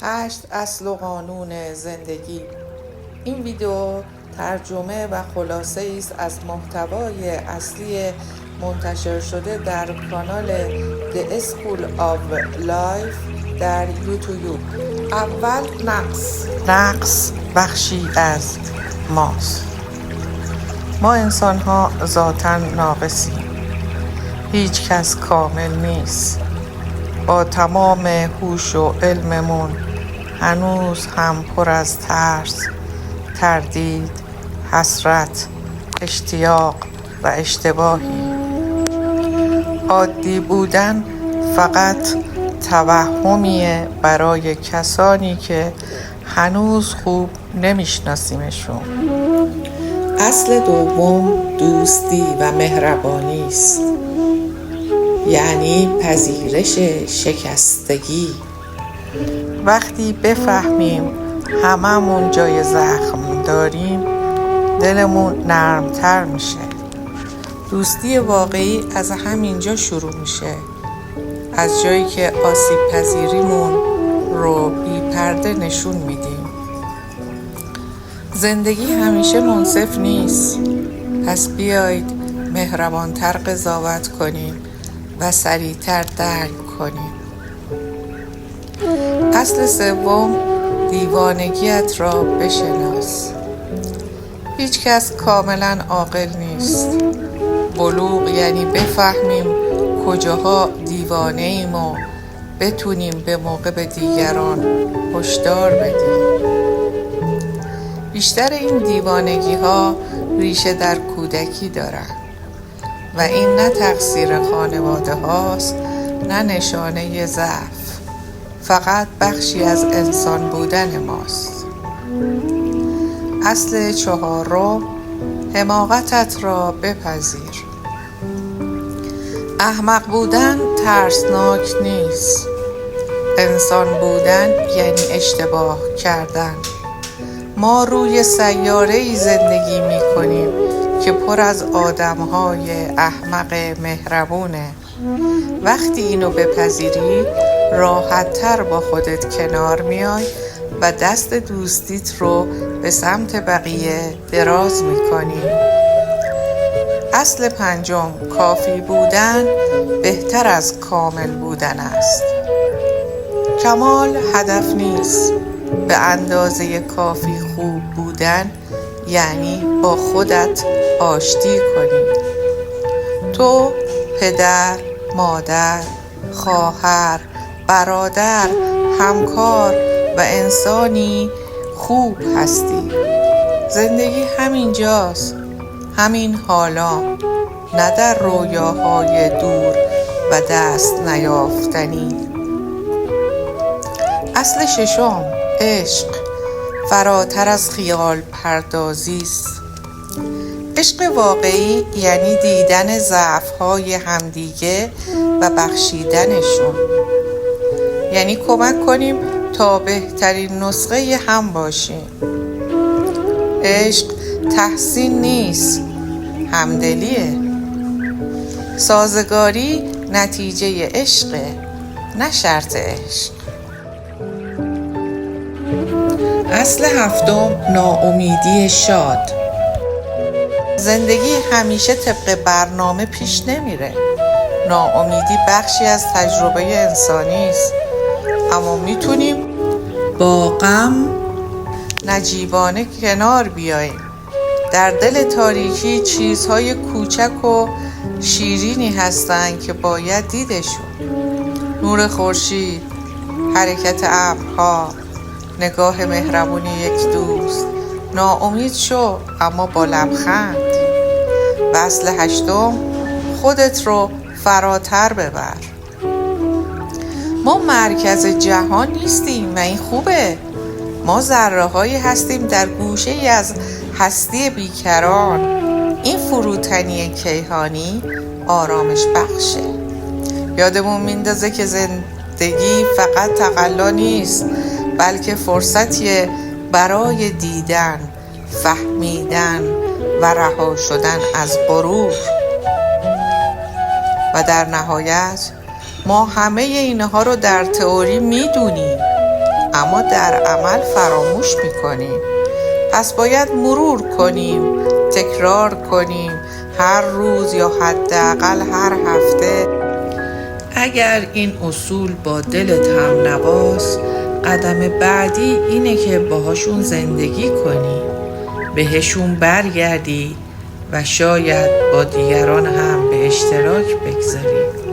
8 اصل و قانون زندگی. این ویدیو ترجمه و خلاصه است از محتوای اصلی منتشر شده در کانال The School of Life در یوتیوب. اول نقص بخشی از ماست. ما انسان ها ذاتاً ناقصیم. هیچ کس کامل نیست. با تمام هوش و علممون هنوز هم پر از ترس، تردید، حسرت، اشتیاق و اشتباهی. عادی بودن فقط توهمیه برای کسانی که هنوز خوب نمیشناسیمشون. اصل دوم دوستی و مهربانی است، یعنی پذیرش شکستگی. وقتی بفهمیم هممون جای زخم داریم، دلمون نرمتر میشه. دوستی واقعی از همینجا شروع میشه، از جایی که آسیب پذیریمون رو بی پرده نشون میدیم. زندگی همیشه منصف نیست، پس بیایید مهربانتر قضاوت کنیم و سریعتر درک کنیم. اصل سوم دیوانگیت را بشناس. هیچ کس کاملا عاقل نیست. بلوغ یعنی بفهمیم کجاها دیوانه ایم و بتونیم به موقع به دیگران هشدار بدیم. بیشتر این دیوانگی ها ریشه در کودکی دارند و این نه تقصیر خانواده هاست، نه نشانه ضعف، فقط بخشی از انسان بودن ماست. اصل چهارم حماقتت را بپذیر. احمق بودن ترسناک نیست. انسان بودن یعنی اشتباه کردن. ما روی سیاره‌ای زندگی می‌کنیم که پر از آدم‌های احمق مهربونه. وقتی اینو بپذیری، راحت‌تر با خودت کنار میای و دست دوستیت رو به سمت بقیه دراز می‌کنی. اصل پنجم کافی بودن بهتر از کامل بودن است. کمال هدف نیست. به اندازه کافی خوب بودن یعنی با خودت آشتی کنی. تو پدر، مادر، خواهر، برادر، همکار و انسانی خوب هستی. زندگی همینجاست، همین حالا، نه در رویاهای دور و دست نیافتنی. اصل ششم عشق فراتر از خیال پردازی است. عشق واقعی یعنی دیدن ضعف‌های همدیگه و بخشیدنشون. یعنی کمک کنیم تا بهترین نسخه هم باشیم. عشق تحسین نیست، همدلیه. سازگاری نتیجه عشقه، نه شرط عشق. اصل هفتم ناامیدی شاد. زندگی همیشه طبق برنامه پیش نمیره. ناامیدی بخشی از تجربه انسانی است، اما میتونیم با غم نجیبانه کنار بیاییم. در دل تاریکی چیزهای کوچک و شیرینی هستند که باید دیدشون. نور خورشید، حرکت ابرها، نگاه مهربونی یک دوست. ناامید شو اما با لبخند. و اصل هشتم خودت رو فراتر ببر. ما مرکز جهان نیستیم و این خوبه. ما ذره هایی هستیم در گوشه ای از هستی بیکران. این فروتنی کیهانی آرامش بخشه. یادمون میندازه که زندگی فقط تقلا نیست، بلکه فرصتیه برای دیدن، فهمیدن و رها شدن از غرور. و در نهایت ما همه اینها رو در تئوری میدونیم، اما در عمل فراموش میکنیم. پس باید مرور کنیم، تکرار کنیم، هر روز یا حداقل هر هفته. اگر این اصول با دلت هم نواست، قدم بعدی اینه که باهاشون زندگی کنی، بهشون برگردی و شاید با دیگران هم به اشتراک بگذاری.